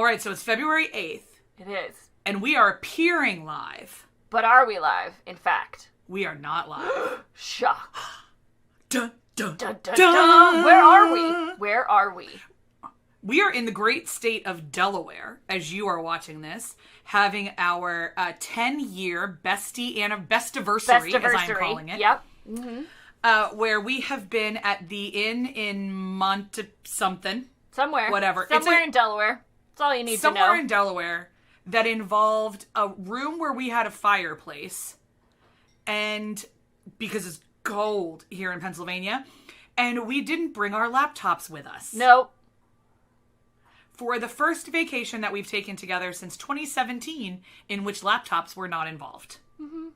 right, so it's February 8th. It is. And we are appearing live. But are we live, in fact? We are not live. Shock. Dun, dun, Dun, dun, dun. dun. Where are we? Where are we? We are in the great state of Delaware, as you are watching this, having our 10-year bestiversary, as I'm calling it. Yep. Mm-hmm. Where we have been at the inn in something. Somewhere. Whatever. Somewhere in Delaware. That's all you need to know. Somewhere in Delaware that involved a room where we had a fireplace. And because it's cold here in Pennsylvania. And we didn't bring our laptops with us. Nope. For the first vacation that we've taken together since 2017, in which laptops were not involved. Mm-hmm.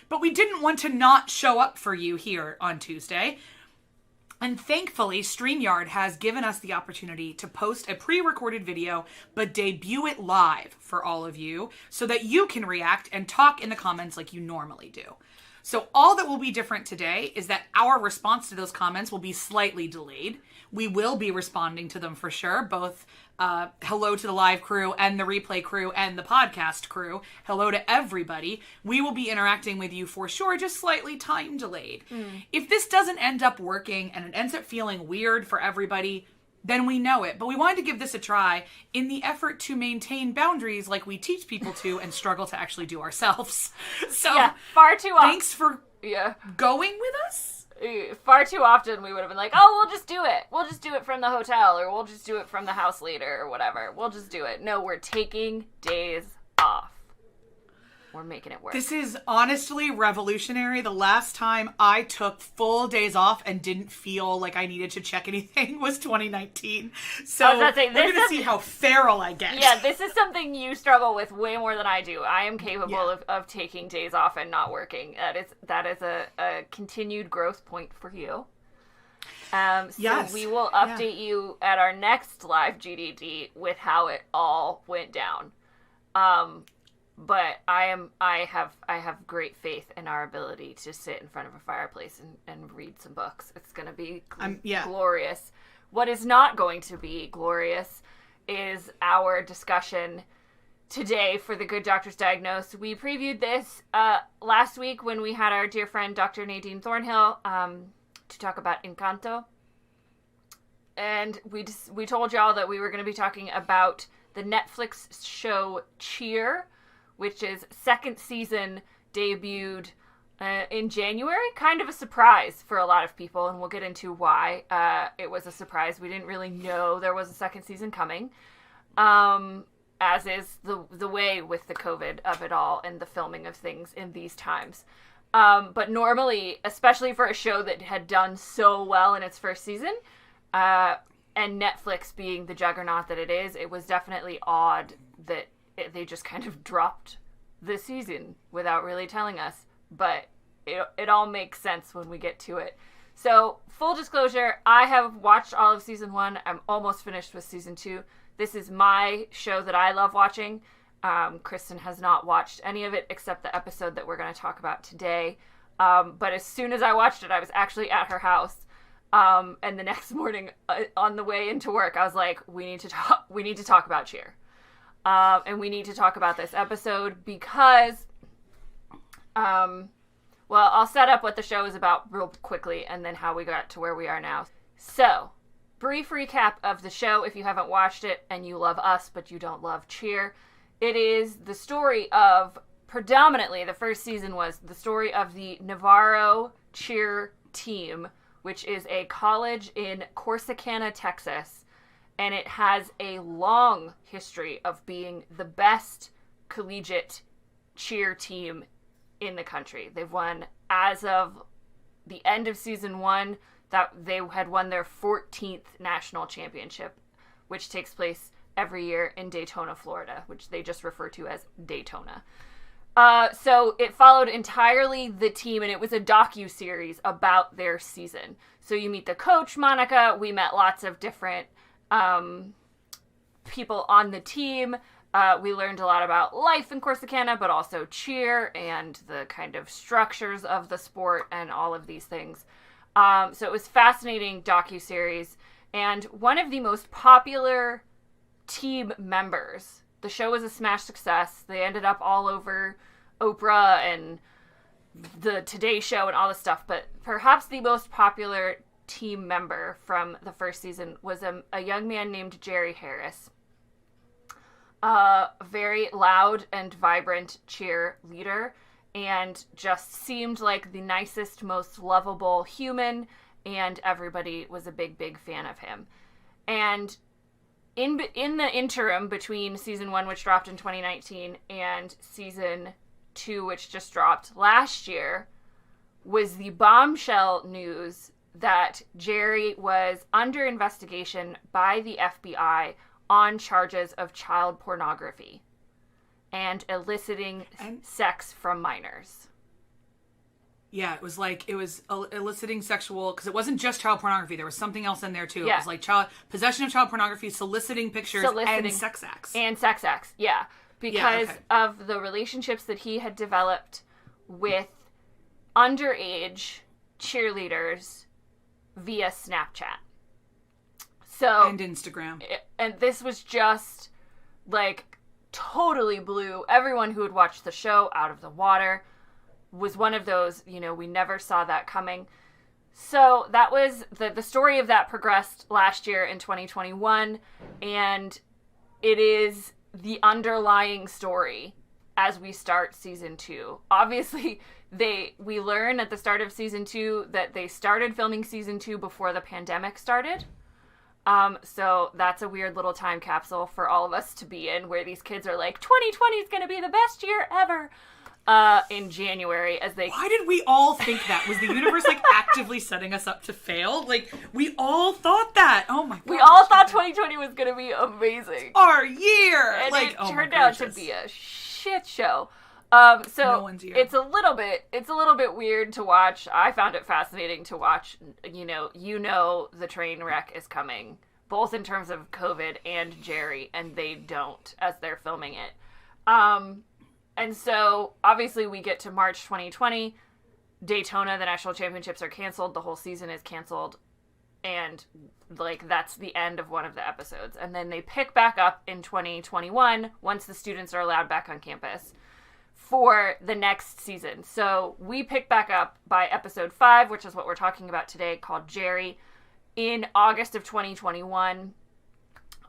But we didn't want to not show up for you here on Tuesday. And thankfully, StreamYard has given us the opportunity to post a pre-recorded video, but debut it live for all of you, so that you can react and talk in the comments like you normally do. So all that will be different today is that our response to those comments will be slightly delayed. We will be responding to them for sure, both hello to the live crew and the replay crew and the podcast crew. Hello to everybody. We will be interacting with you for sure, just slightly time delayed. If this doesn't end up working and it ends up feeling weird for everybody, then we know it. But we wanted to give this a try in the effort to maintain boundaries like we teach people to and struggle to actually do ourselves. So yeah, far too often. Thanks for going with us. Far too often we would have been like, oh, we'll just do it. We'll just do it from the hotel, or we'll just do it from the house later, or whatever. We'll just do it. No, we're taking days off. We're making it work. This is honestly revolutionary. The last time I took full days off and didn't feel like I needed to check anything was 2019. So we're going to see how feral I get. Yeah, this is something you struggle with way more than I do. I am capable of taking days off and not working. That is a continued growth point for you. So we will update you at our next live GDD with how it all went down. But I have great faith in our ability to sit in front of a fireplace and read some books. It's going to be glorious. What is not going to be glorious is our discussion today for the Good Doctor's Diagnose. We previewed this last week when we had our dear friend Dr. Nadine Thornhill to talk about Encanto. And we told y'all that we were going to be talking about the Netflix show Cheer, which is second season, debuted in January. Kind of a surprise for a lot of people, and we'll get into why it was a surprise. We didn't really know there was a second season coming, as is the way with the COVID of it all and the filming of things in these times. But normally, especially for a show that had done so well in its first season, and Netflix being the juggernaut that it is, it was definitely odd that they just kind of dropped the season without really telling us. But it all makes sense when we get to it. So, full disclosure, I have watched all of season 1. I'm almost finished with season 2. This is my show that I love watching. Kristen has not watched any of it except the episode that we're going to talk about today. But as soon as I watched it, I was actually at her house. And the next morning on the way into work, I was like, we need to talk about Cheer. And we need to talk about this episode because, well, I'll set up what the show is about real quickly and then how we got to where we are now. So, brief recap of the show if you haven't watched it and you love us but you don't love Cheer. It is the story of, predominantly, the first season was the story of the Navarro Cheer team, which is a college in Corsicana, Texas. And it has a long history of being the best collegiate cheer team in the country. They've won, as of the end of season 1, that they had won their 14th national championship, which takes place every year in Daytona, Florida, which they just refer to as Daytona. So it followed entirely the team, and it was a docu-series about their season. So you meet the coach, Monica. We met lots of different people on the team. We learned a lot about life in Corsicana, but also cheer and the kind of structures of the sport and all of these things. So it was fascinating docuseries. And one of the most popular team members. The show was a smash success. They ended up all over Oprah and the Today Show and all this stuff. But perhaps the most popular team member from the first season was a young man named Jerry Harris. A very loud and vibrant cheerleader, and just seemed like the nicest, most lovable human, and everybody was a big fan of him. And in the interim between season 1, which dropped in 2019, and season 2, which just dropped last year, was the bombshell news that Jerry was under investigation by the FBI on charges of child pornography and eliciting sex from minors. Yeah, it was eliciting sexual, because it wasn't just child pornography. There was something else in there too. Yeah. It was like possession of child pornography, soliciting pictures, and sex acts. And sex acts, yeah. Because of the relationships that he had developed with underage cheerleaders via Snapchat. And Instagram. And this was just, like, totally blew everyone who had watched the show out of the water. Was one of those, we never saw that coming. So that was, the story of that progressed last year in 2021, and it is the underlying story as we start season 2. Obviously, we learn at the start of season 2 that they started filming season 2 before the pandemic started. So that's a weird little time capsule for all of us to be in, where these kids are like, 2020 is going to be the best year ever, in January as they... Why did we all think that? Was the universe, like, actively setting us up to fail? Like, we all thought that. Oh my god. We all thought 2020 was going to be amazing. Our year! And like, it turned out to be a shit show. So no one's year. It's a little bit weird to watch. I found it fascinating to watch. The train wreck is coming, both in terms of COVID and Jerry, and they don't as they're filming it. And so obviously we get to March 2020, Daytona, the national championships are canceled. The whole season is canceled. And like, that's the end of one of the episodes. And then they pick back up in 2021 once the students are allowed back on campus for the next season. So we pick back up by episode 5, which is what we're talking about today, called Jerry, in August of 2021,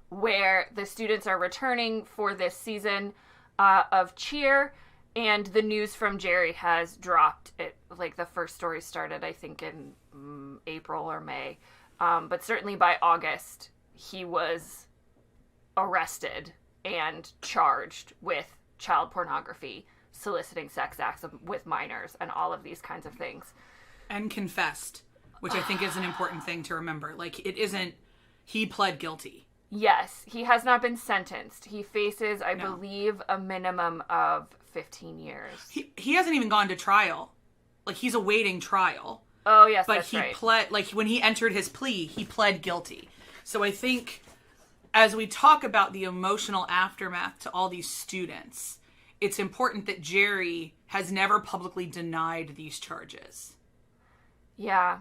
where the students are returning for this season of cheer, and the news from Jerry has dropped. The first story started, I think, in April or May. But certainly by August, he was arrested and charged with child pornography, soliciting sex acts with minors, and all of these kinds of things. And confessed, which I think is an important thing to remember. Like, he pled guilty. Yes, he has not been sentenced. He faces, I believe, a minimum of 15 years. He hasn't even gone to trial. Like, he's awaiting trial. Oh, yes, but that's right. Pled, like, when he entered his plea, he pled guilty. So I think as we talk about the emotional aftermath to all these students, it's important that Jerry has never publicly denied these charges. Yeah.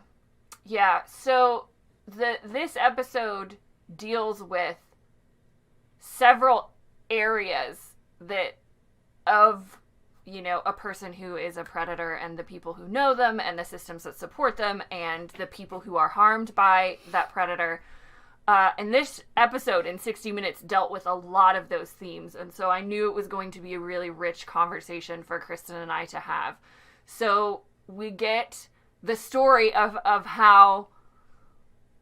Yeah. So this episode deals with several areas of a person who is a predator, and the people who know them, and the systems that support them, and the people who are harmed by that predator. And this episode in 60 Minutes dealt with a lot of those themes, and so I knew it was going to be a really rich conversation for Kristen and I to have. So we get the story of how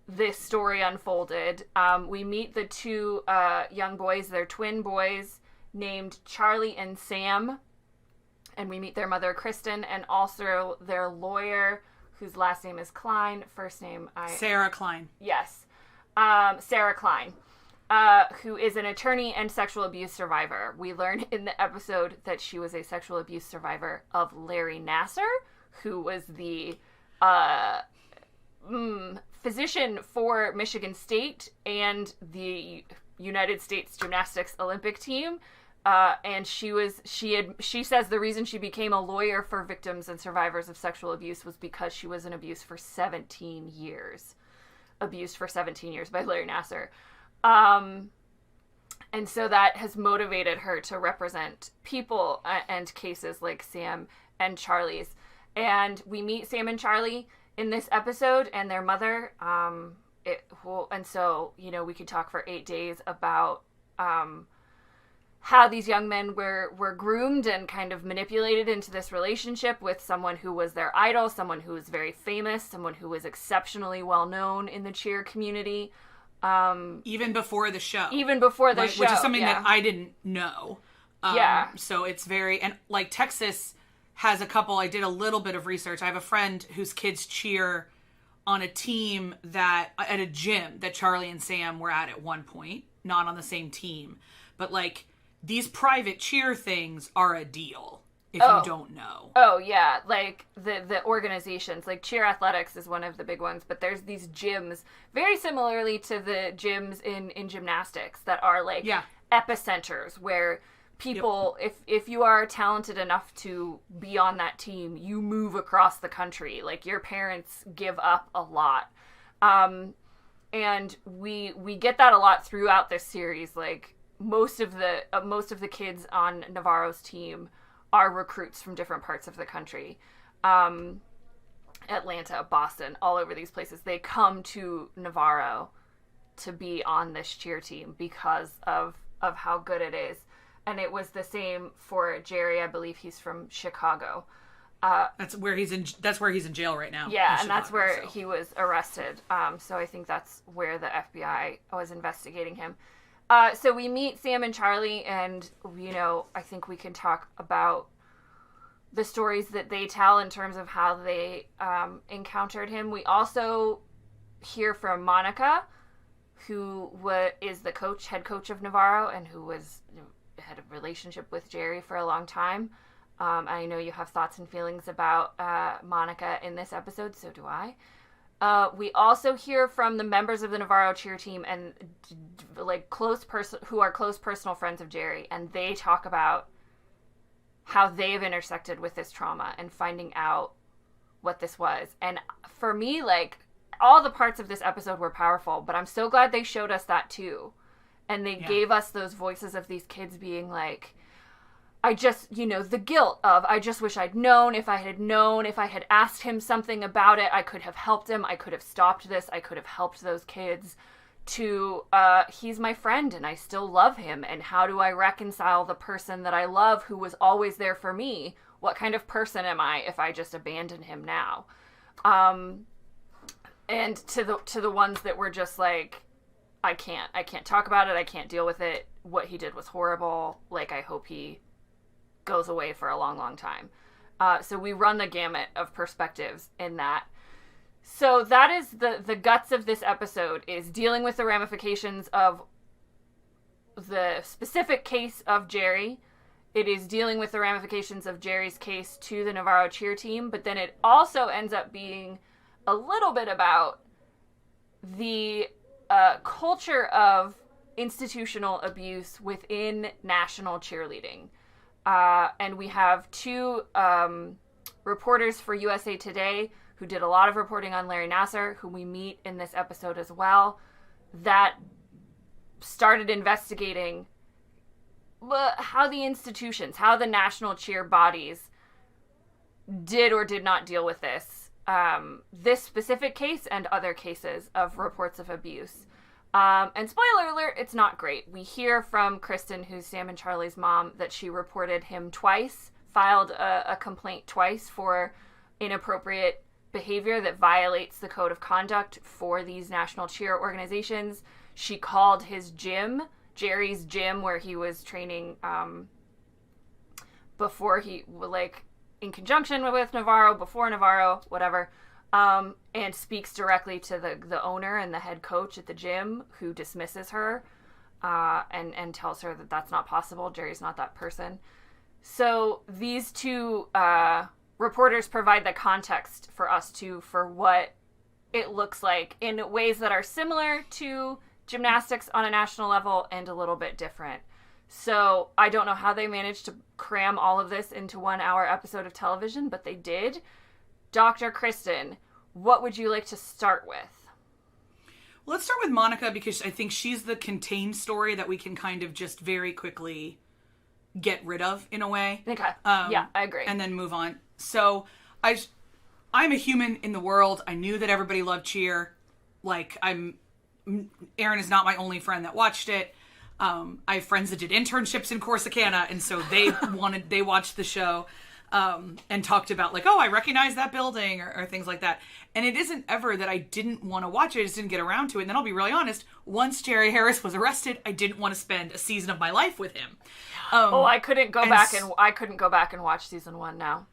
this story unfolded. We meet the two young boys. They're twin boys named Charlie and Sam. And we meet their mother, Kristen, and also their lawyer, whose last name is Klein. First name, Sarah Klein. Yes. Sarah Klein, who is an attorney and sexual abuse survivor. We learn in the episode that she was a sexual abuse survivor of Larry Nassar, who was the physician for Michigan State and the United States Gymnastics Olympic team. And she says the reason she became a lawyer for victims and survivors of sexual abuse was because she was abused for 17 years by Larry Nassar. And so that has motivated her to represent people and cases like Sam and Charlie's. And we meet Sam and Charlie in this episode and their mother. And so, we could talk for 8 days about how these young men were groomed and kind of manipulated into this relationship with someone who was their idol, someone who was very famous, someone who was exceptionally well known in the cheer community. Even before the show. Show. Which is something that I didn't know. Yeah. So it's very, and like Texas has a couple, I did a little bit of research. I have a friend whose kids cheer on a team at a gym that Charlie and Sam were at one point. Not on the same team. But like, these private cheer things are a deal. If you don't know. Oh, yeah. Like, the organizations, like Cheer Athletics is one of the big ones, but there's these gyms, very similarly to the gyms in gymnastics, that are like epicenters where people, if you are talented enough to be on that team, you move across the country. Like, your parents give up a lot. And we get that a lot throughout this series. Like, most of the kids on Navarro's team are recruits from different parts of the country. Atlanta, Boston, all over these places. They come to Navarro to be on this cheer team because of how good it is. And it was the same for Jerry. I believe he's from Chicago. That's where he's in jail right now. Yeah, and that's where he was arrested. So I think that's where the FBI was investigating him. So we meet Sam and Charlie, and, I think we can talk about the stories that they tell in terms of how they encountered him. We also hear from Monica, who is the head coach of Navarro, and who had a relationship with Jerry for a long time. I know you have thoughts and feelings about Monica in this episode, so do I. We also hear from the members of the Navarro cheer team and like who are close personal friends of Jerry, and they talk about how they have intersected with this trauma and finding out what this was. And for me, like, all the parts of this episode were powerful, but I'm so glad they showed us that too. And they gave us those voices of these kids being like, I just, the guilt of, I just wish I'd known. If I had asked him something about it, I could have helped him. I could have stopped this. I could have helped those kids. To, he's my friend and I still love him. And how do I reconcile the person that I love who was always there for me? What kind of person am I if I just abandon him now? And to the ones that were just like, I can't talk about it. I can't deal with it. What he did was horrible. Like, I hope he goes away for a long, long time. So we run the gamut of perspectives in that. So that is the guts of this episode, is dealing with the ramifications of the specific case of Jerry. It is dealing with the ramifications of Jerry's case to the Navarro cheer team, but then it also ends up being a little bit about the culture of institutional abuse within national cheerleading. And we have two reporters for USA Today who did a lot of reporting on Larry Nassar, who we meet in this episode as well, that started investigating how the institutions, how the national cheer bodies did or did not deal with this specific case and other cases of reports of abuse. And spoiler alert, it's not great. We hear from Kristen, who's Sam and Charlie's mom, that she reported him twice, filed a complaint twice for inappropriate behavior that violates the code of conduct for these national cheer organizations. She called his gym, Jerry's gym, where he was training before he, like, in conjunction with Navarro, before Navarro, whatever, and speaks directly to the owner and the head coach at the gym, who dismisses her and tells her that that's not possible. Jerry's not that person. So these two reporters provide the context for us for what it looks like in ways that are similar to gymnastics on a national level and a little bit different. So I don't know how they managed to cram all of this into 1 hour episode of television, but they did. Dr. Kristen, what would you like to start with? Let's start with Monica because I think she's the contained story that we can kind of just very quickly get rid of in a way. Okay. Yeah, I agree. And then move on. So I'm a human in the world. I knew that everybody loved Cheer. Like, Erin is not my only friend that watched it. I have friends that did internships in Corsicana, and so they watched the show, and talked about like, oh, I recognize that building or things like that. And it isn't ever that I didn't want to watch it. I just didn't get around to it. And then I'll be really honest. Once Jerry Harris was arrested, I didn't want to spend a season of my life with him. I couldn't go back and watch season 1 now.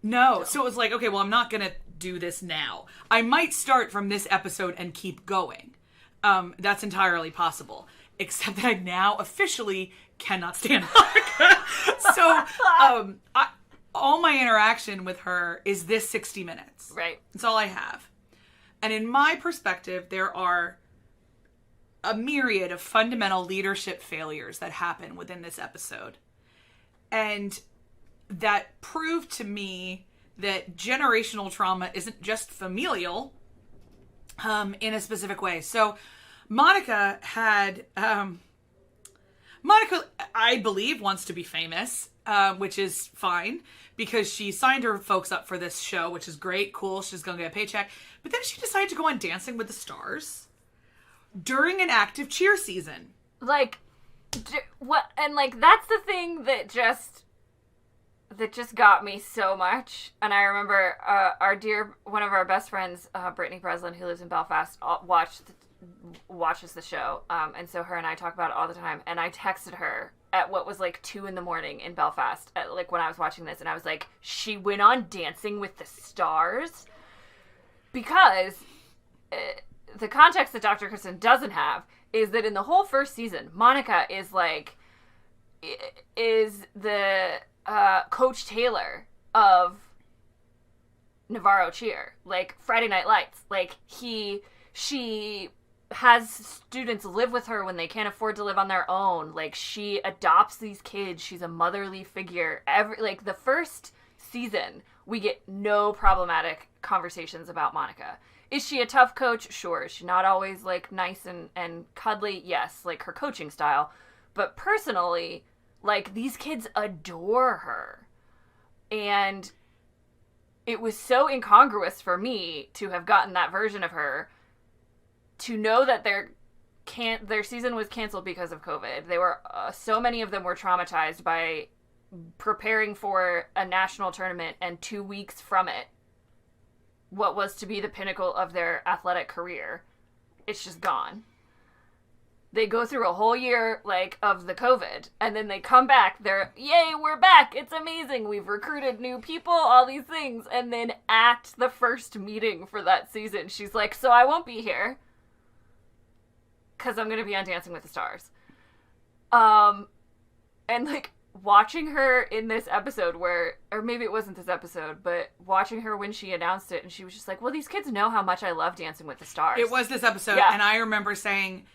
No. So it was like, okay, well, I'm not going to do this now. I might start from this episode and keep going. That's entirely possible. Except that I now officially cannot stand Monica. So, all my interaction with her is this 60 minutes. Right. That's all I have. And in my perspective, there are a myriad of fundamental leadership failures that happen within this episode. And that proved to me that generational trauma isn't just familial in a specific way. So Monica, I believe, wants to be famous, which is fine because she signed her folks up for this show, which is great, cool. She's going to get a paycheck. But then she decided to go on Dancing with the Stars during an active Cheer season. Like, what? And like, that's the thing that just got me so much. And I remember one of our best friends, Brittany Breslin, who lives in Belfast, watches the show. And so her and I talk about it all the time. And I texted her at what was like 2 a.m. in Belfast, like when I was watching this. And I was like, she went on Dancing with the Stars? Because the context that Dr. Kristen doesn't have is that in the whole first season, Monica is the Coach Taylor of Navarro Cheer, like Friday Night Lights. Like she has students live with her when they can't afford to live on their own. Like, she adopts these kids. She's a motherly figure. The first season, we get no problematic conversations about Monica. Is she a tough coach? Sure. Is she not always like nice and cuddly? Yes, like her coaching style. But personally, like, these kids adore her. And it was so incongruous for me to have gotten that version of her, to know that their season was canceled because of COVID. They were so many of them were traumatized by preparing for a national tournament, and 2 weeks from it, what was to be the pinnacle of their athletic career, it's just gone. They go through a whole year, like, of the COVID, and then they come back. They're, yay, we're back. It's amazing. We've recruited new people, all these things. And then at the first meeting for that season, she's like, so I won't be here, because I'm going to be on Dancing with the Stars. And, like, watching her in this episode or maybe it wasn't this episode, but watching her when she announced it, and she was just like, well, these kids know how much I love Dancing with the Stars. It was this episode, yeah. And I remember saying,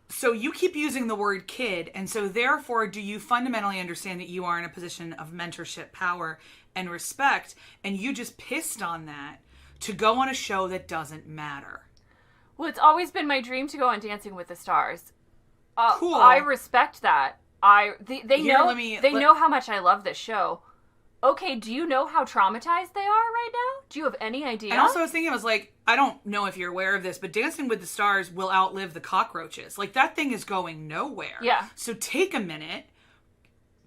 so you keep using the word kid, and so therefore do you fundamentally understand that you are in a position of mentorship, power, and respect, and you just pissed on that to go on a show that doesn't matter. Well, it's always been my dream to go on Dancing with the Stars. Cool. I respect that. They know how much I love this show. Okay, do you know how traumatized they are right now? Do you have any idea? And also I was thinking, I was like, I don't know if you're aware of this, but Dancing with the Stars will outlive the cockroaches. Like, that thing is going nowhere. Yeah. So take a minute,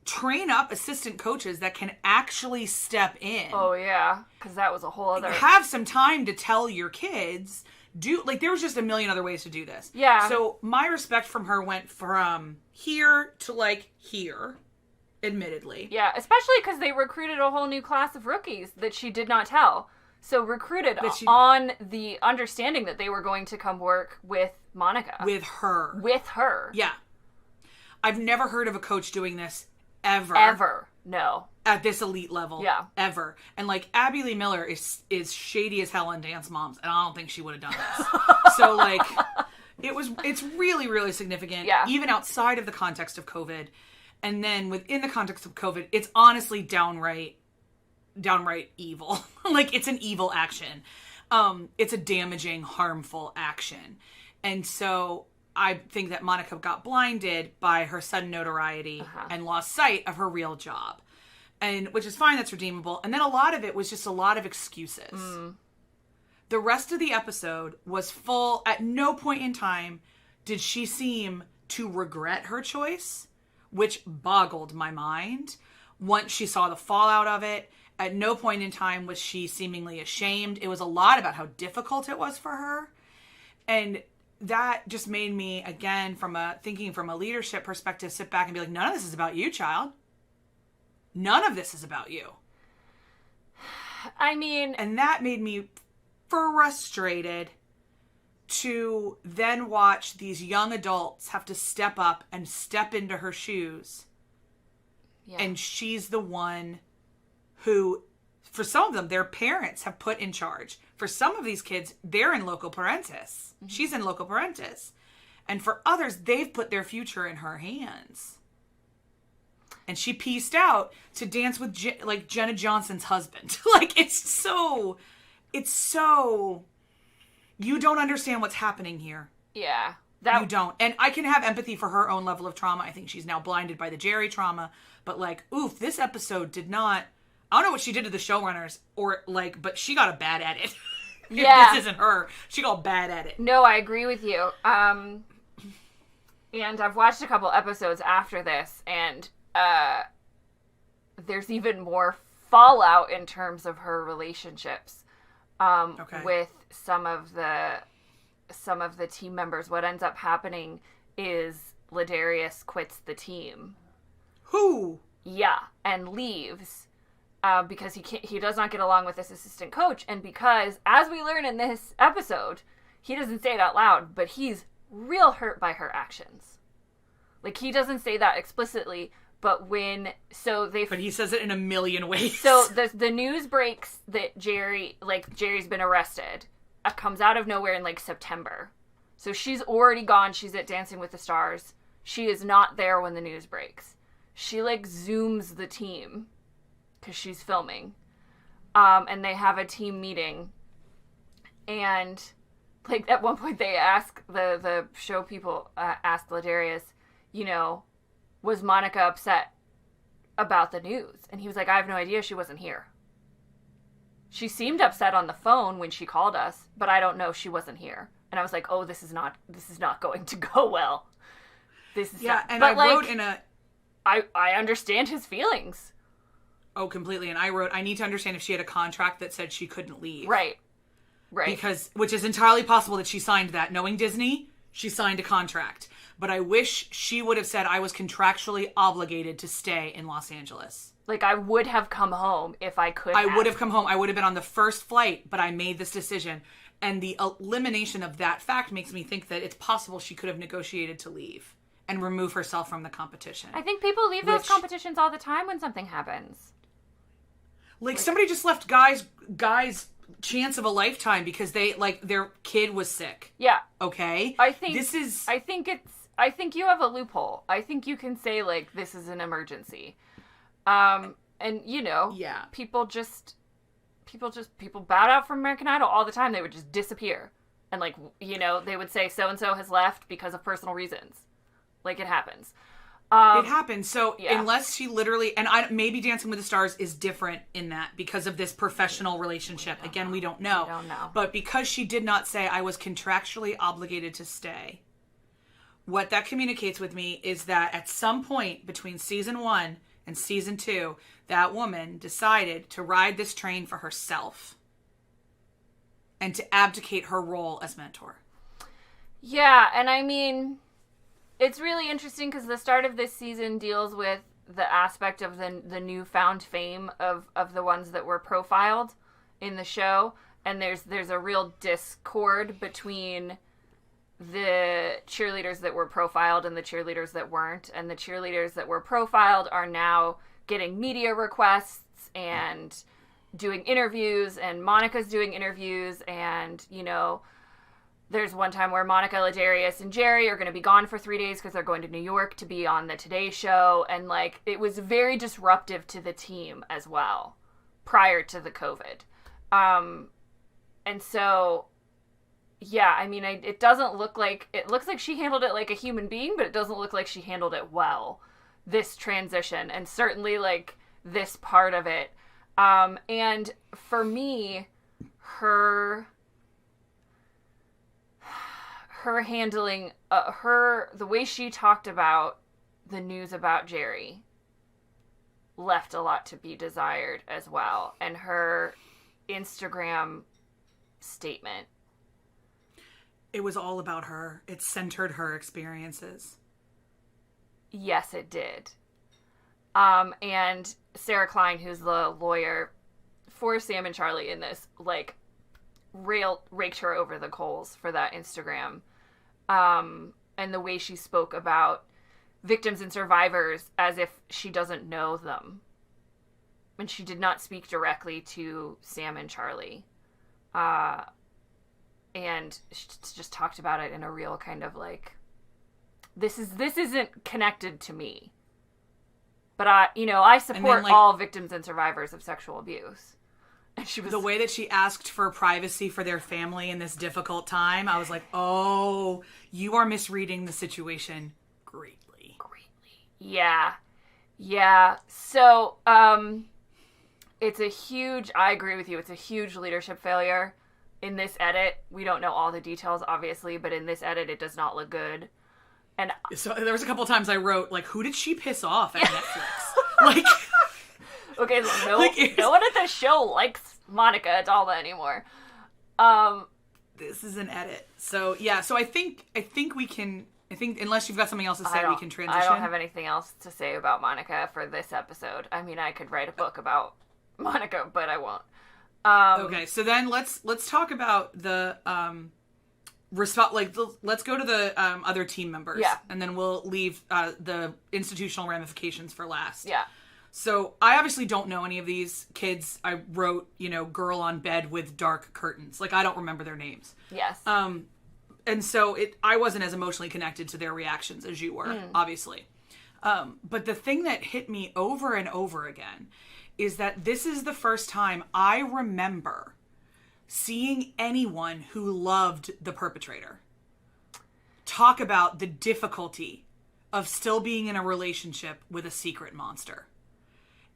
train up assistant coaches that can actually step in. Oh, yeah, because that was a whole other... Have some time to tell your kids... there was just a million other ways to do this. Yeah. So my respect from her went from here to, like, here, admittedly. Yeah, especially because they recruited a whole new class of rookies that she did not tell. So recruited on the understanding that they were going to come work with Monica. With her. With her. Yeah. I've never heard of a coach doing this ever. Ever. No. At this elite level. Yeah. Ever. And, like, Abby Lee Miller is shady as hell on Dance Moms, and I don't think she would have done this. So, like, it's really, really significant. Yeah. Even outside of the context of COVID. And then within the context of COVID, it's honestly downright evil. Like, it's an evil action. It's a damaging, harmful action. And so I think that Monica got blinded by her sudden notoriety and lost sight of her real job. And which is fine, that's redeemable. And then a lot of it was just a lot of excuses. The rest of the episode was full. At no point in time did she seem to regret her choice, which boggled my mind. Once she saw the fallout of it, at no point in time was she seemingly ashamed. It was a lot about how difficult it was for her. And that just made me, again, thinking from a leadership perspective, sit back and be like, none of this is about you, child. None of this is about you. I mean... And that made me frustrated to then watch these young adults have to step up and step into her shoes. Yeah. And she's the one who, for some of them, their parents have put in charge. For some of these kids, they're in loco parentis. Mm-hmm. She's in loco parentis. And for others, they've put their future in her hands. And she pieced out to dance with Jenna Johnson's husband. It's so, you don't understand what's happening here. Yeah. You don't. And I can have empathy for her own level of trauma. I think she's now blinded by the Jerry trauma. But this episode did not, I don't know what she did to the showrunners but she got a bad edit. Yeah. If this isn't her, she got bad at it. No, I agree with you. And I've watched a couple episodes after this, and there's even more fallout in terms of her relationships with some of the team members. What ends up happening is Ladarius quits the team. Who? Yeah, and leaves because he does not get along with this assistant coach, and because, as we learn in this episode, he doesn't say it out loud, but he's real hurt by her actions. He doesn't say that explicitly, but But he says it in a million ways. So the news breaks that Jerry's been arrested. It comes out of nowhere in September. So she's already gone. She's at Dancing with the Stars. She is not there when the news breaks. She Zooms the team because she's filming. And they have a team meeting. And at one point they ask, the show people ask Ladarius, was Monica upset about the news? And he was like, I have no idea, she wasn't here. She seemed upset on the phone when she called us, but I don't know, she wasn't here. And I was like, oh, this is not going to go well. This is and I wrote I understand his feelings. Oh, completely. And I wrote, I need to understand if she had a contract that said she couldn't leave. Right. Which is entirely possible that she signed that. Knowing Disney, she signed a contract. But I wish she would have said I was contractually obligated to stay in Los Angeles. I would have come home if I could have. I would have come home. I would have been on the first flight, but I made this decision. And the elimination of that fact makes me think that it's possible she could have negotiated to leave and remove herself from the competition. I think people leave those competitions all the time when something happens. Somebody just left guys chance of a lifetime because they their kid was sick. Yeah. Okay? I think you have a loophole. I think you can say this is an emergency. And yeah. People bowed out from American Idol all the time. They would just disappear. And they would say so and so has left because of personal reasons. It happens. It happens. So unless she literally, and maybe Dancing with the Stars is different in that because of this professional relationship. Again, we don't know. We don't know. But because she did not say I was contractually obligated to stay, what that communicates with me is that at some point between season 1 and season 2, that woman decided to ride this train for herself and to abdicate her role as mentor. Yeah, and I mean, it's really interesting because the start of this season deals with the aspect of the newfound fame of the ones that were profiled in the show, and there's a real discord between the cheerleaders that were profiled and the cheerleaders that weren't, and the cheerleaders that were profiled are now getting media requests and doing interviews, and Monica's doing interviews, and there's one time where Monica, Ladarius, and Jerry are going to be gone for 3 days because they're going to New York to be on the Today Show. And, it was very disruptive to the team as well prior to the COVID. And so, Yeah, I mean, it doesn't look like... It looks like she handled it like a human being, but it doesn't look like she handled it well, this transition, and certainly, like, this part of it. And for me, her handling... the way she talked about the news about Jerry left a lot to be desired as well. And her Instagram statement... It was all about her. It centered her experiences. Yes, it did. And Sarah Klein, who's the lawyer for Sam and Charlie in this, like, raked her over the coals for that Instagram. And the way she spoke about victims and survivors as if she doesn't know them. And she did not speak directly to Sam and Charlie. And she just talked about it in a real kind of like, this isn't connected to me. But I support all victims and survivors of sexual abuse. And she was... The way that she asked for privacy for their family in this difficult time, I was like, oh, you are misreading the situation greatly. Yeah. So, it's a huge, I agree with you, it's a huge leadership failure. In this edit, we don't know all the details, obviously, but in this edit, it does not look good. And so there was a couple times I wrote, like, who did she piss off at Netflix? Like, okay, so no one at the show likes Monica at all anymore. This is an edit. So, yeah, so I think we can, unless you've got something else to say, we can transition. I don't have anything else to say about Monica for this episode. I mean, I could write a book about Monica, but I won't. Okay, so then let's talk about the let's go to the other team members. Yeah. And then we'll leave the institutional ramifications for last. Yeah. So I obviously don't know any of these kids. I wrote, girl on bed with dark curtains. Like, I don't remember their names. Yes. And so I wasn't as emotionally connected to their reactions as you were, obviously. But the thing that hit me over and over again is that this is the first time I remember seeing anyone who loved the perpetrator talk about the difficulty of still being in a relationship with a secret monster.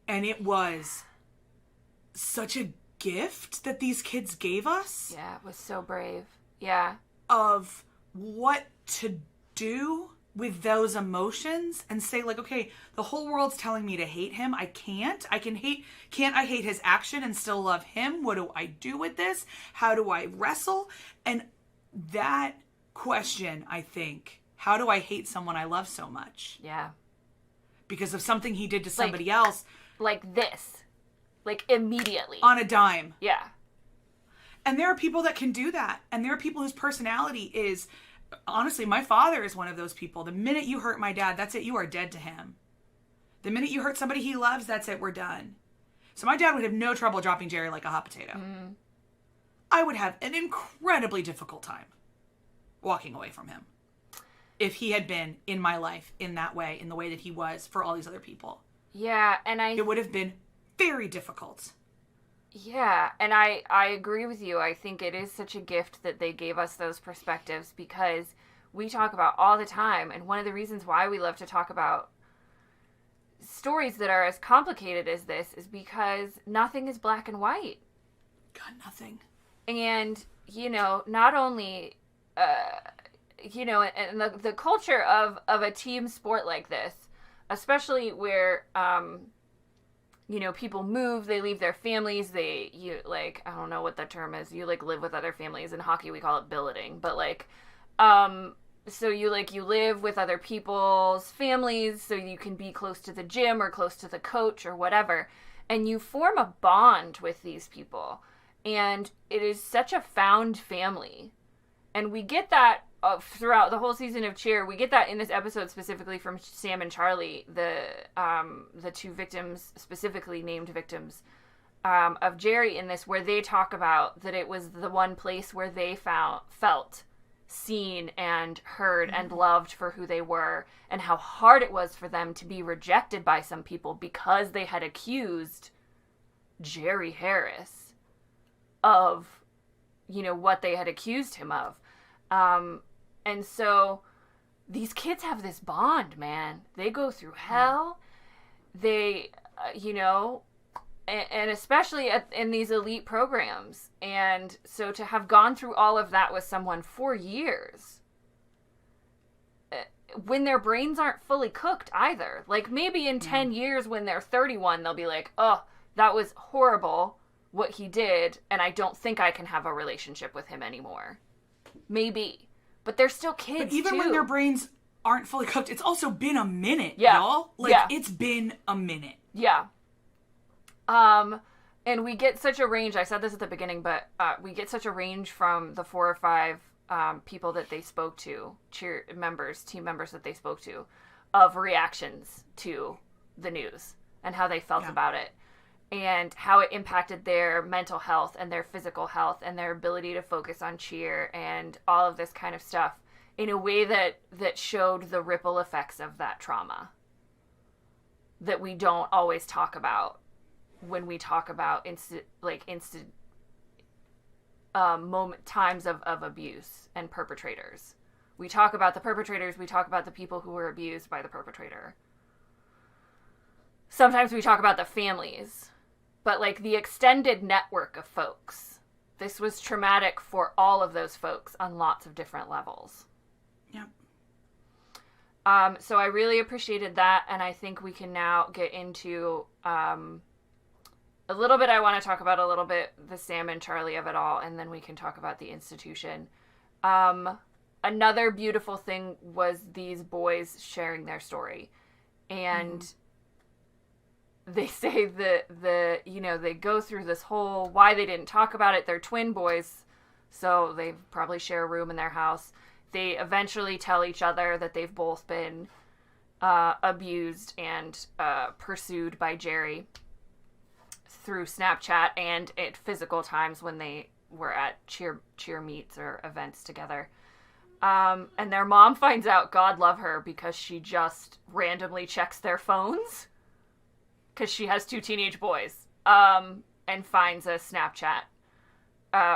And it was such a gift that these kids gave us. Yeah, it was so brave. Yeah. Of what to do with those emotions and say, like, okay, the whole world's telling me to hate him. I can't. Can't I hate his action and still love him? What do I do with this? How do I wrestle? And that question, I think, how do I hate someone I love so much? Yeah. Because of something he did to somebody else. Like this. Like, immediately. On a dime. Yeah. And there are people that can do that. And there are people whose personality is... Honestly, my father is one of those people. The minute you hurt my dad, that's it. You are dead to him. The minute you hurt somebody he loves, that's it. We're done. So my dad would have no trouble dropping Jerry like a hot potato. Mm. I would have an incredibly difficult time walking away from him if he had been in my life in that way, in the way that he was for all these other people. Yeah, it would have been very difficult. Yeah, and I agree with you. I think it is such a gift that they gave us those perspectives because we talk about all the time, and one of the reasons why we love to talk about stories that are as complicated as this is because nothing is black and white. God, nothing. And, not only, and the culture of a team sport like this, especially where, people move, they leave their families, I don't know what that term is. You, live with other families. In hockey, we call it billeting. But, so you live with other people's families so you can be close to the gym or close to the coach or whatever. And you form a bond with these people. And it is such a found family. And we get that throughout the whole season of Cheer. We get that in this episode specifically from Sam and Charlie, the two victims, specifically named victims of Jerry in this, where they talk about that it was the one place where they felt seen and heard and loved for who they were, and how hard it was for them to be rejected by some people because they had accused Jerry Harris of what they had accused him of. And so these kids have this bond, man. They go through hell. They, and especially in these elite programs. And so to have gone through all of that with someone for years, when their brains aren't fully cooked either. Like maybe in 10 years when they're 31, they'll be like, oh, that was horrible what he did, and I don't think I can have a relationship with him anymore. Maybe. But they're still kids, but even too. when their brains aren't fully cooked, it's also been a minute, y'all. It's been a minute. Yeah. And we get such a range, I said this at the beginning, but we get such a range from the 4 or 5 people that they spoke to, team members that they spoke to, of reactions to the news and how they felt about it. And how it impacted their mental health and their physical health and their ability to focus on cheer and all of this kind of stuff in a way that showed the ripple effects of that trauma that we don't always talk about when we talk about times of abuse and perpetrators. We talk about the perpetrators, we talk about the people who were abused by the perpetrator. Sometimes we talk about the families. But, the extended network of folks, this was traumatic for all of those folks on lots of different levels. Yep. So I really appreciated that, and I think we can now get into a little bit. I want to talk about a little bit the Sam and Charlie of it all, and then we can talk about the institution. Another beautiful thing was these boys sharing their story. And... they say that they go through this whole why they didn't talk about it. They're twin boys, so they probably share a room in their house. They eventually tell each other that they've both been abused and pursued by Jerry through Snapchat and at physical times when they were at cheer meets or events together. And their mom finds out, God love her, because she just randomly checks their phones. Because she has 2 teenage boys, and finds a Snapchat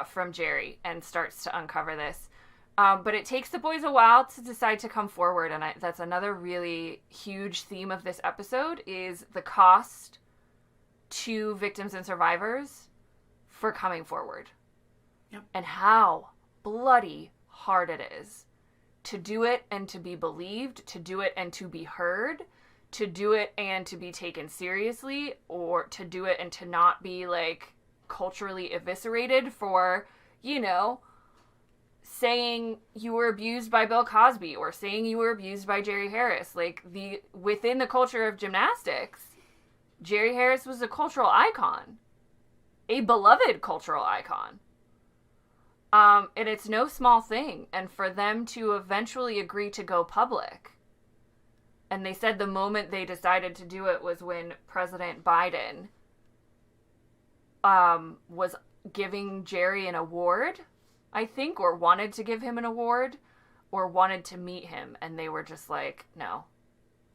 from Jerry and starts to uncover this. But it takes the boys a while to decide to come forward, and that's another really huge theme of this episode, is the cost to victims and survivors for coming forward. Yep. And how bloody hard it is to do it and to be believed, to do it and to be heard, to do it and to be taken seriously, or to do it and to not be culturally eviscerated for, saying you were abused by Bill Cosby or saying you were abused by Jerry Harris. Within the culture of gymnastics, Jerry Harris was a cultural icon, a beloved cultural icon. And it's no small thing. And for them to eventually agree to go public, and they said the moment they decided to do it was when President Biden was giving Jerry an award, I think, or wanted to give him an award, or wanted to meet him. And they were just like, no,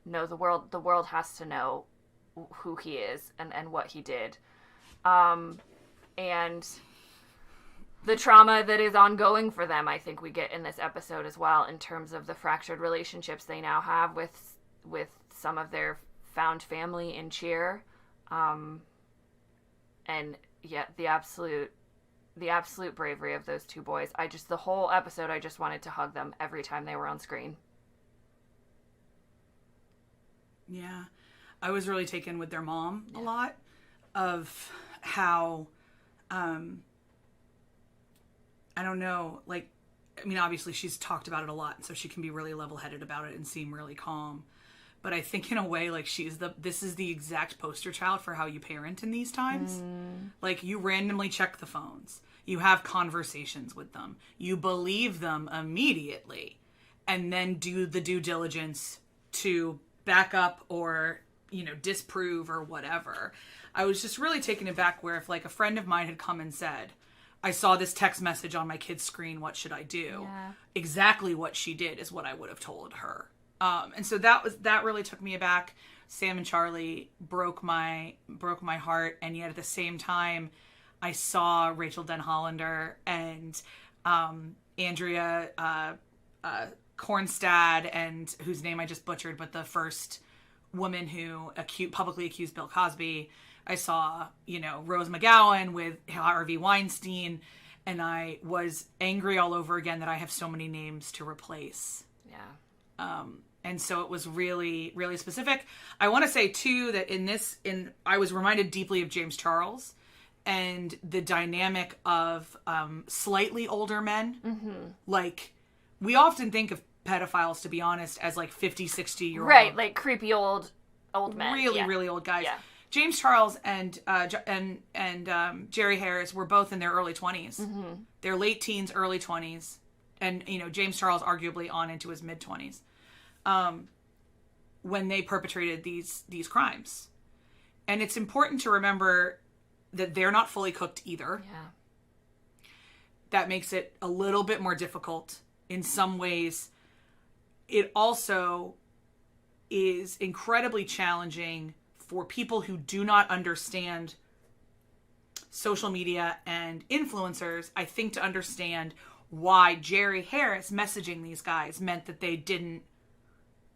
the world has to know who he is and what he did. And the trauma that is ongoing for them, I think we get in this episode as well, in terms of the fractured relationships they now have with some of their found family in cheer, and yet the absolute bravery of those 2 boys. The whole episode, I just wanted to hug them every time they were on screen. Yeah, I was really taken with their mom a lot, of how, I don't know, obviously she's talked about it a lot, so she can be really level-headed about it and seem really calm. But I think in a way, this is the exact poster child for how you parent in these times. You randomly check the phones. You have conversations with them. You believe them immediately. And then do the due diligence to back up or, disprove or whatever. I was just really taken aback where if a friend of mine had come and said, I saw this text message on my kid's screen, what should I do? Yeah. Exactly what she did is what I would have told her. And so that really took me aback. Sam and Charlie broke my heart, and yet at the same time, I saw Rachel Den Hollander and Andrea Kornstad, and whose name I just butchered, but the first woman who publicly accused Bill Cosby. I saw, Rose McGowan with Harvey Weinstein, and I was angry all over again that I have so many names to replace. Yeah. And so it was really, really specific. I want to say, too, that I was reminded deeply of James Charles and the dynamic of slightly older men. Mm-hmm. Like, we often think of pedophiles, to be honest, as like 50, 60-year-old. Right, like creepy old men. Really, really old guys. Yeah. James Charles and Jerry Harris were both in their early 20s. Mm-hmm. Their late teens, early 20s. And, James Charles arguably on into his mid-20s. When they perpetrated these crimes. And it's important to remember that they're not fully cooked either. Yeah. That makes it a little bit more difficult in some ways. It also is incredibly challenging for people who do not understand social media and influencers, I think, to understand why Jerry Harris messaging these guys meant that they didn't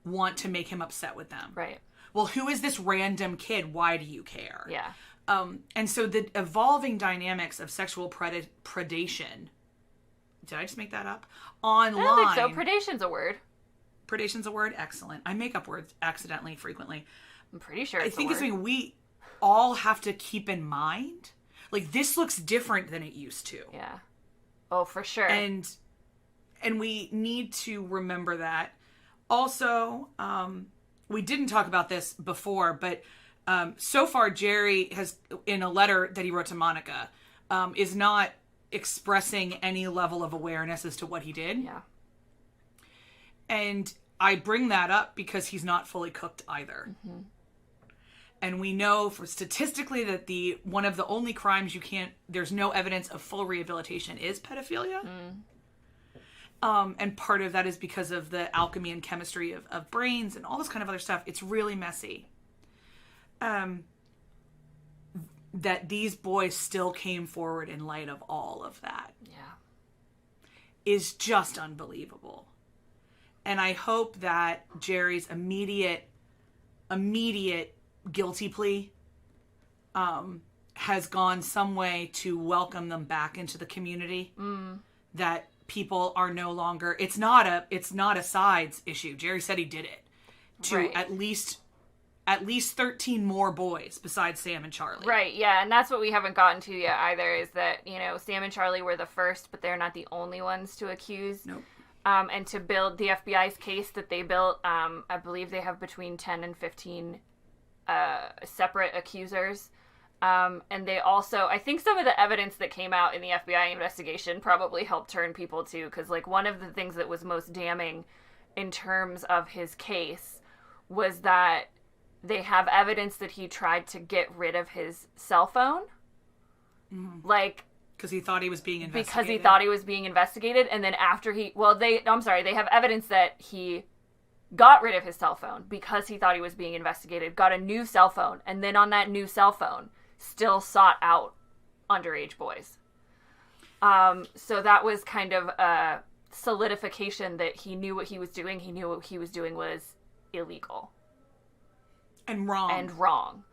want to make him upset with them. Right. Well, who is this random kid? Why do you care? Yeah. And so the evolving dynamics of sexual predation. Did I just make that up? Online. I don't think so. Predation's a word. Predation's a word? Excellent. I make up words accidentally frequently. I'm pretty sure I think it's something we all have to keep in mind. Like, this looks different than it used to. Yeah. Oh, for sure. And we need to remember that. Also, we didn't talk about this before, but so far Jerry has, in a letter that he wrote to Monica, is not expressing any level of awareness as to what he did. Yeah. And I bring that up because he's not fully cooked either. Mm-hmm. And we know statistically that one of the only crimes there's no evidence of full rehabilitation is pedophilia. And part of that is because of the alchemy and chemistry of brains and all this kind of other stuff. It's really messy. That these boys still came forward in light of all of that. Yeah. Is just unbelievable. And I hope that Jerry's immediate guilty plea has gone some way to welcome them back into the community. That people are no longer, it's not a sides issue. Jerry said he did it to right. at least 13 more boys besides Sam and Charlie. Right, yeah, and that's what we haven't gotten to yet either, is that, Sam and Charlie were the first, but they're not the only ones to accuse. Nope. And to build the FBI's case that they built, I believe they have between 10 and 15 separate accusers. And they also, I think some of the evidence that came out in the FBI investigation probably helped turn people too, because one of the things that was most damning in terms of his case was that they have evidence that he tried to get rid of his cell phone. Mm-hmm. Because he thought he was being investigated. Because he thought he was being investigated, and then after they have evidence that he got rid of his cell phone because he thought he was being investigated, got a new cell phone, and then on that new cell phone still sought out underage boys. So that was kind of a solidification that he knew what he was doing. He knew what he was doing was illegal. And wrong.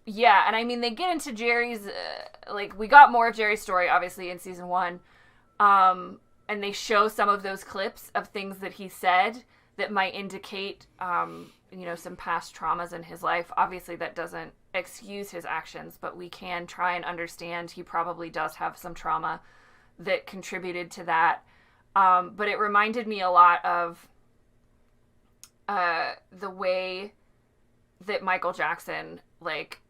Yeah, and I mean, they get into Jerry's, we got more of Jerry's story, obviously, in season 1. And they show some of those clips of things that he said that might indicate, some past traumas in his life. Obviously, that doesn't excuse his actions, but we can try and understand he probably does have some trauma that contributed to that. But it reminded me a lot of the way that Michael Jackson,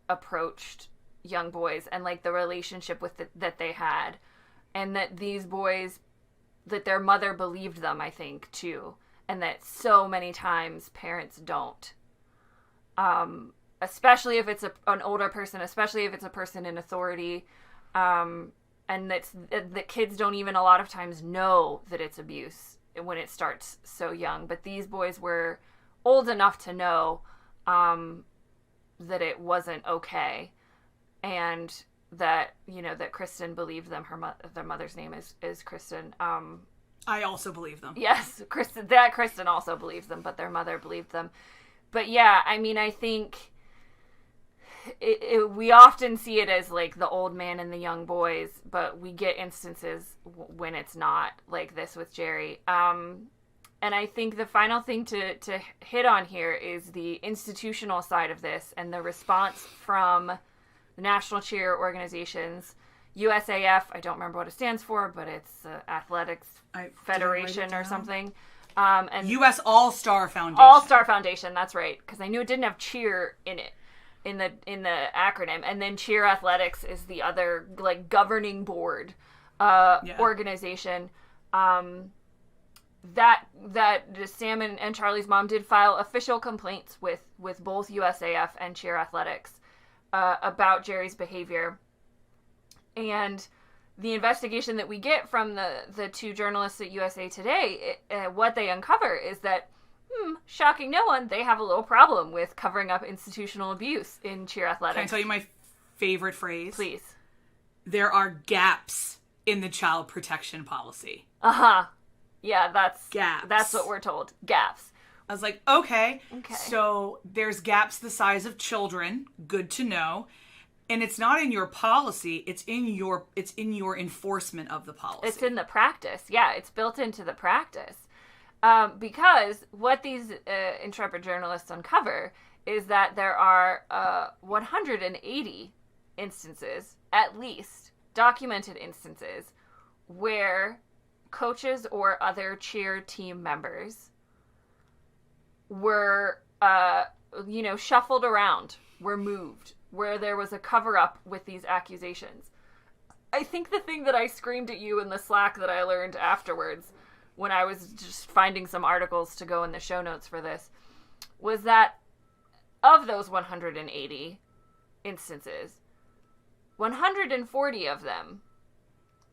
approached young boys and, the relationship that they had. And that these boys, that their mother believed them, I think, too. And that so many times parents don't. Especially if it's an older person, especially if it's a person in authority. And that kids don't even a lot of times know that it's abuse when it starts so young. But these boys were old enough to know that it wasn't okay. and that, that Kristen believed them. Their mother's name is Kristen. I also believe them. Yes, Kristen also believes them, but their mother believed them. But yeah, I mean, I think we often see it as like the old man and the young boys, but we get instances when it's not, like this with Jerry. And I think the final thing to hit on here is the institutional side of this and the response from the national cheer organizations. USAF, I don't remember what it stands for, but it's Athletics Federation or something. And U.S. All-Star Foundation. All-Star Foundation, that's right, because I knew it didn't have cheer in it, in the acronym. And then Cheer Athletics is the other, like, governing board organization. That Sam and Charlie's mom did file official complaints with both USAF and Cheer Athletics about Jerry's behavior. And the investigation that we get from the two journalists at USA Today, what they uncover is that, shocking no one, they have a little problem with covering up institutional abuse in cheer athletics. Can I tell you my favorite phrase? Please. There are gaps in the child protection policy. Uh-huh. Yeah, gaps. That's what we're told. Gaps. I was like, okay. So there's gaps the size of children. Good to know. And it's not in your policy, it's in your enforcement of the policy. It's in the practice. Yeah, it's built into the practice. Because what these intrepid journalists uncover is that there are 180 instances, at least, documented instances, where coaches or other cheer team members were, shuffled around, were moved, where there was a cover-up with these accusations. I think the thing that I screamed at you in the Slack that I learned afterwards, when I was just finding some articles to go in the show notes for this, was that of those 180 instances, 140 of them,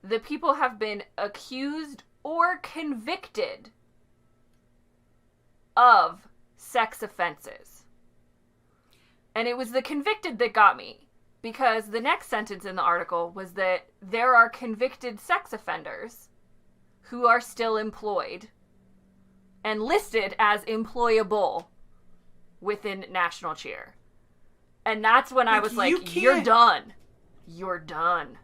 the people have been accused or convicted of sex offenses. And it was the convicted that got me, because the next sentence in the article was that there are convicted sex offenders who are still employed and listed as employable within National Cheer. And that's when I was like, you're done. You're done.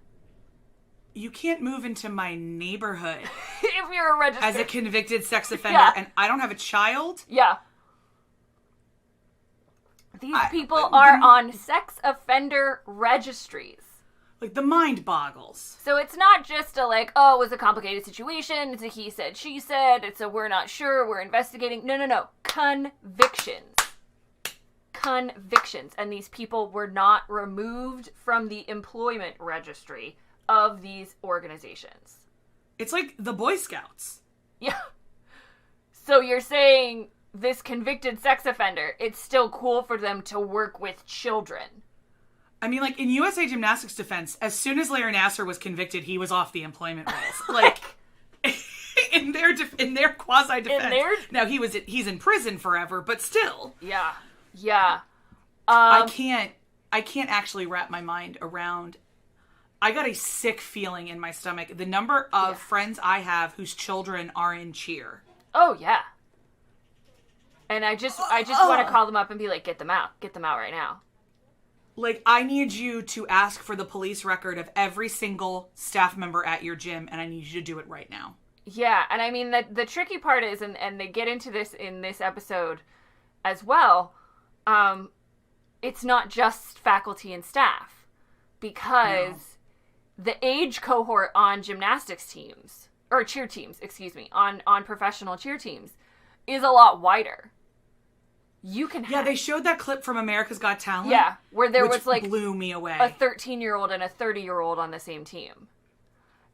You can't move into my neighborhood if you're a registered as a convicted sex offender and I don't have a child. Yeah. These people are on sex offender registries. Like, the mind boggles. So it's not just a it was a complicated situation, it's a he said, she said, it's a we're not sure, we're investigating. No. Convictions. And these people were not removed from the employment registry of these organizations. It's like the Boy Scouts. Yeah. So you're saying this convicted sex offender, it's still cool for them to work with children. I mean, like, in USA Gymnastics defense, as soon as Larry Nassar was convicted, he was off the employment rolls. Like, in their quasi-defense. Now, he's in prison forever, but still. Yeah. I can't actually wrap my mind around. I got a sick feeling in my stomach. The number of friends I have whose children are in cheer. Oh, yeah. And I just want to call them up and be like, get them out right now. Like, I need you to ask for the police record of every single staff member at your gym, and I need you to do it right now. Yeah, and I mean, the tricky part is, and they get into this in this episode as well, it's not just faculty and staff, because the age cohort on gymnastics teams, or cheer teams, on professional cheer teams, is a lot wider. You can they showed that clip from America's Got Talent. Yeah, where there was blew me away. A 13-year-old and a 30-year-old on the same team.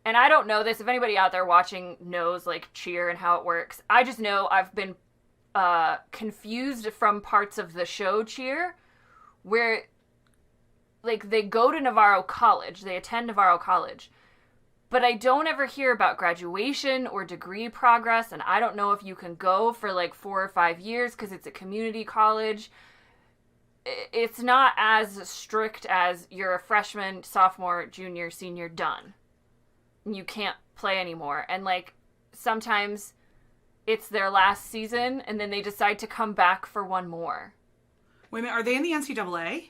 And I don't know this. If anybody out there watching knows cheer and how it works, I just know I've been confused from parts of the show Cheer where they go to Navarro College, they attend Navarro College, but I don't ever hear about graduation or degree progress, and I don't know if you can go for 4 or 5 years because it's a community college. it's not as strict as you're a freshman, sophomore, junior, senior, done. You can't play anymore. And, like, sometimes it's their last season, and then they decide to come back for one more. Wait a minute, are they in the NCAA?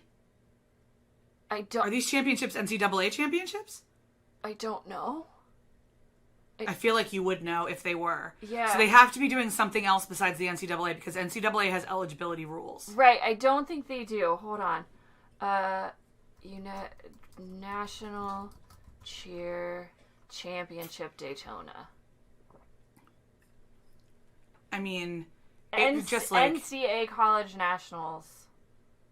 Are these championships NCAA championships? I don't know. I feel like you would know if they were. Yeah. So they have to be doing something else besides the NCAA because NCAA has eligibility rules. Right. I don't think they do. Hold on. National Cheer Championship Daytona. I mean, it's just like... NCAA College Nationals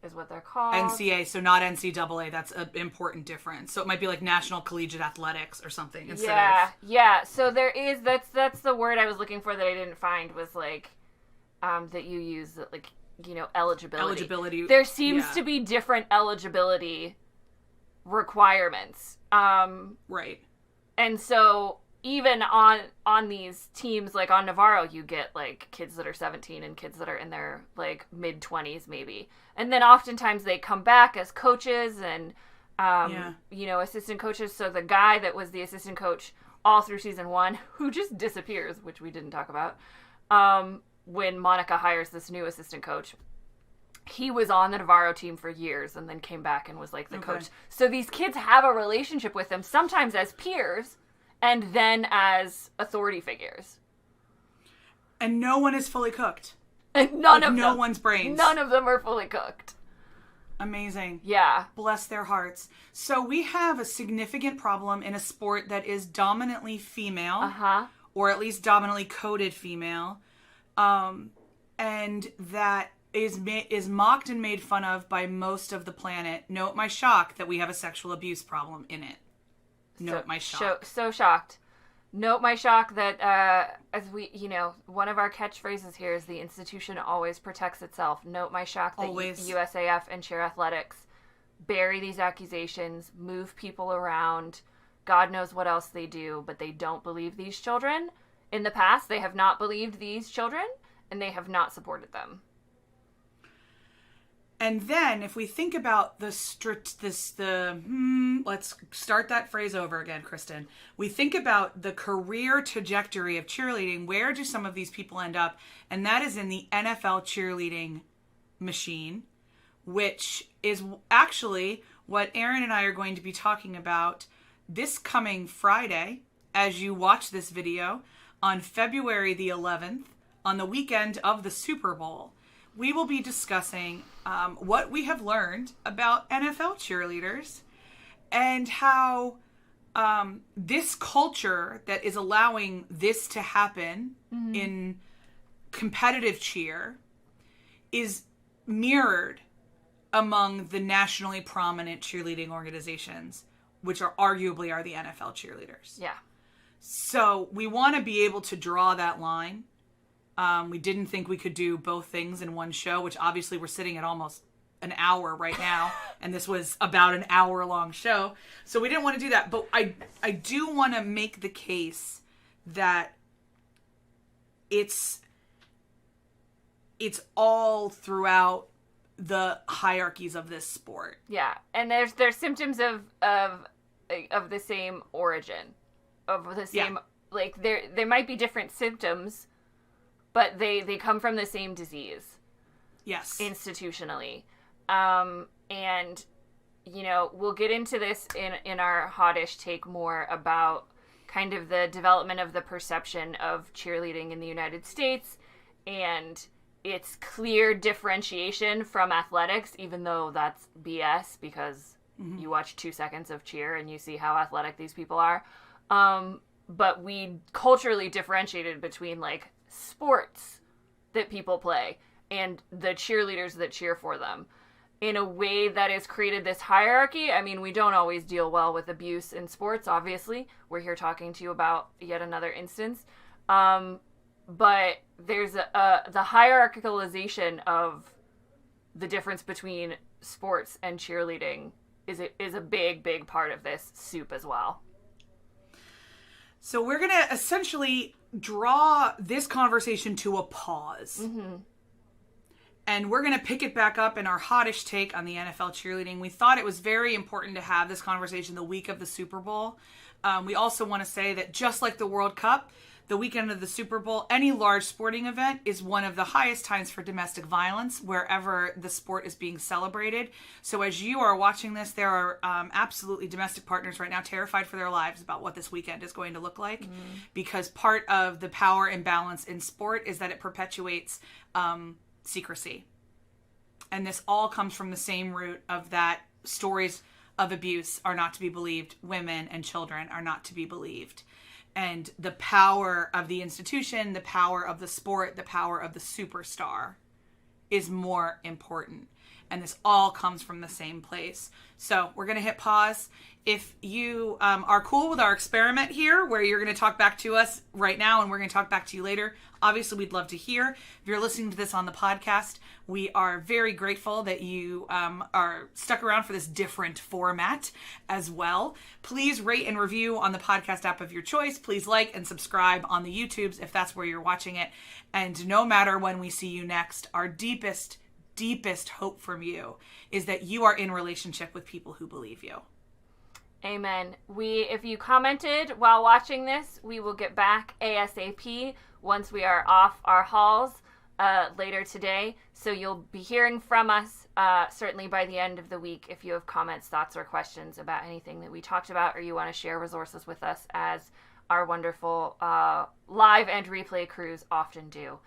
is what they're called. NCAA, so not NCAA. That's an important difference. So it might be like National Collegiate Athletics or something. Yeah. So there is, that's the word I was looking for that I didn't find, was like, that you use, like, you know, eligibility. There seems to be different eligibility requirements. Right. And so even on these teams, like on Navarro, you get like kids that are 17 and kids that are in their like mid-20s maybe. And then oftentimes they come back as coaches and, you know, assistant coaches. So the guy that was the assistant coach all through season 1, who just disappears, which we didn't talk about, when Monica hires this new assistant coach, he was on the Navarro team for years and then came back and was like the coach. So these kids have a relationship with them, sometimes as peers and then as authority figures. And no one is fully cooked. And no one's brains. None of them are fully cooked. Amazing. Yeah. Bless their hearts. So we have a significant problem in a sport that is dominantly female, or at least dominantly coded female, and that is mocked and made fun of by most of the planet. Note my shock that we have a sexual abuse problem in it. Note my shock. So shocked. Note my shock that, as we, you know, one of our catchphrases here is the institution always protects itself. Note my shock that USAF and cheer athletics bury these accusations, move people around. God knows what else they do, but they don't believe these children. In the past, they have not believed these children, and they have not supported them. And then, if we think about let's start that phrase over again, Kristen. We think about the career trajectory of cheerleading. Where do some of these people end up? And that is in the NFL cheerleading machine, which is actually what Aaron and I are going to be talking about this coming Friday, as you watch this video, on February the 11th, on the weekend of the Super Bowl. We will be discussing what we have learned about NFL cheerleaders and how this culture that is allowing this to happen in competitive cheer is mirrored among the nationally prominent cheerleading organizations, which are arguably the NFL cheerleaders. Yeah. So we want to be able to draw that line. We didn't think we could do both things in one show, which obviously we're sitting at almost an hour right now, and this was about an hour-long show. So we didn't want to do that. But I do want to make the case that it's all throughout the hierarchies of this sport. Yeah, and there's symptoms of the same origin, of the same like there might be different symptoms, but they come from the same disease. Yes. Institutionally. And, you know, we'll get into this in our hottish take more about kind of the development of the perception of cheerleading in the United States and its clear differentiation from athletics, even though that's BS because you watch 2 seconds of cheer and you see how athletic these people are. But we culturally differentiated between, like, sports that people play and the cheerleaders that cheer for them in a way that has created this hierarchy. I mean, we don't always deal well with abuse in sports, obviously. We're here talking to you about yet another instance. But there's the hierarchicalization of the difference between sports and cheerleading is a big, big part of this soup as well. So we're going to essentially draw this conversation to a pause. And we're going to pick it back up in our hottish take on the NFL cheerleading. We thought it was very important to have this conversation the week of the Super Bowl. We also want to say that just like the World Cup, the weekend of the Super Bowl, any large sporting event is one of the highest times for domestic violence wherever the sport is being celebrated. So as you are watching this, there are absolutely domestic partners right now terrified for their lives about what this weekend is going to look like, because part of the power imbalance in sport is that it perpetuates secrecy. And this all comes from the same root of that stories of abuse are not to be believed. Women and children are not to be believed. And the power of the institution, the power of the sport, the power of the superstar is more important. And this all comes from the same place. So we're going to hit pause. If you are cool with our experiment here, where you're going to talk back to us right now and we're going to talk back to you later, obviously we'd love to hear. If you're listening to this on the podcast, we are very grateful that you are stuck around for this different format as well. Please rate and review on the podcast app of your choice. Please like and subscribe on the YouTubes if that's where you're watching it. And no matter when we see you next, our deepest hope from you is that you are in relationship with people who believe you. Amen. If you commented while watching this, we will get back ASAP once we are off our hauls later today. So you'll be hearing from us certainly by the end of the week if you have comments, thoughts, or questions about anything that we talked about, or you want to share resources with us as our wonderful live and replay crews often do.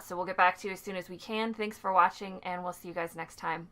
So we'll get back to you as soon as we can. Thanks for watching, and we'll see you guys next time.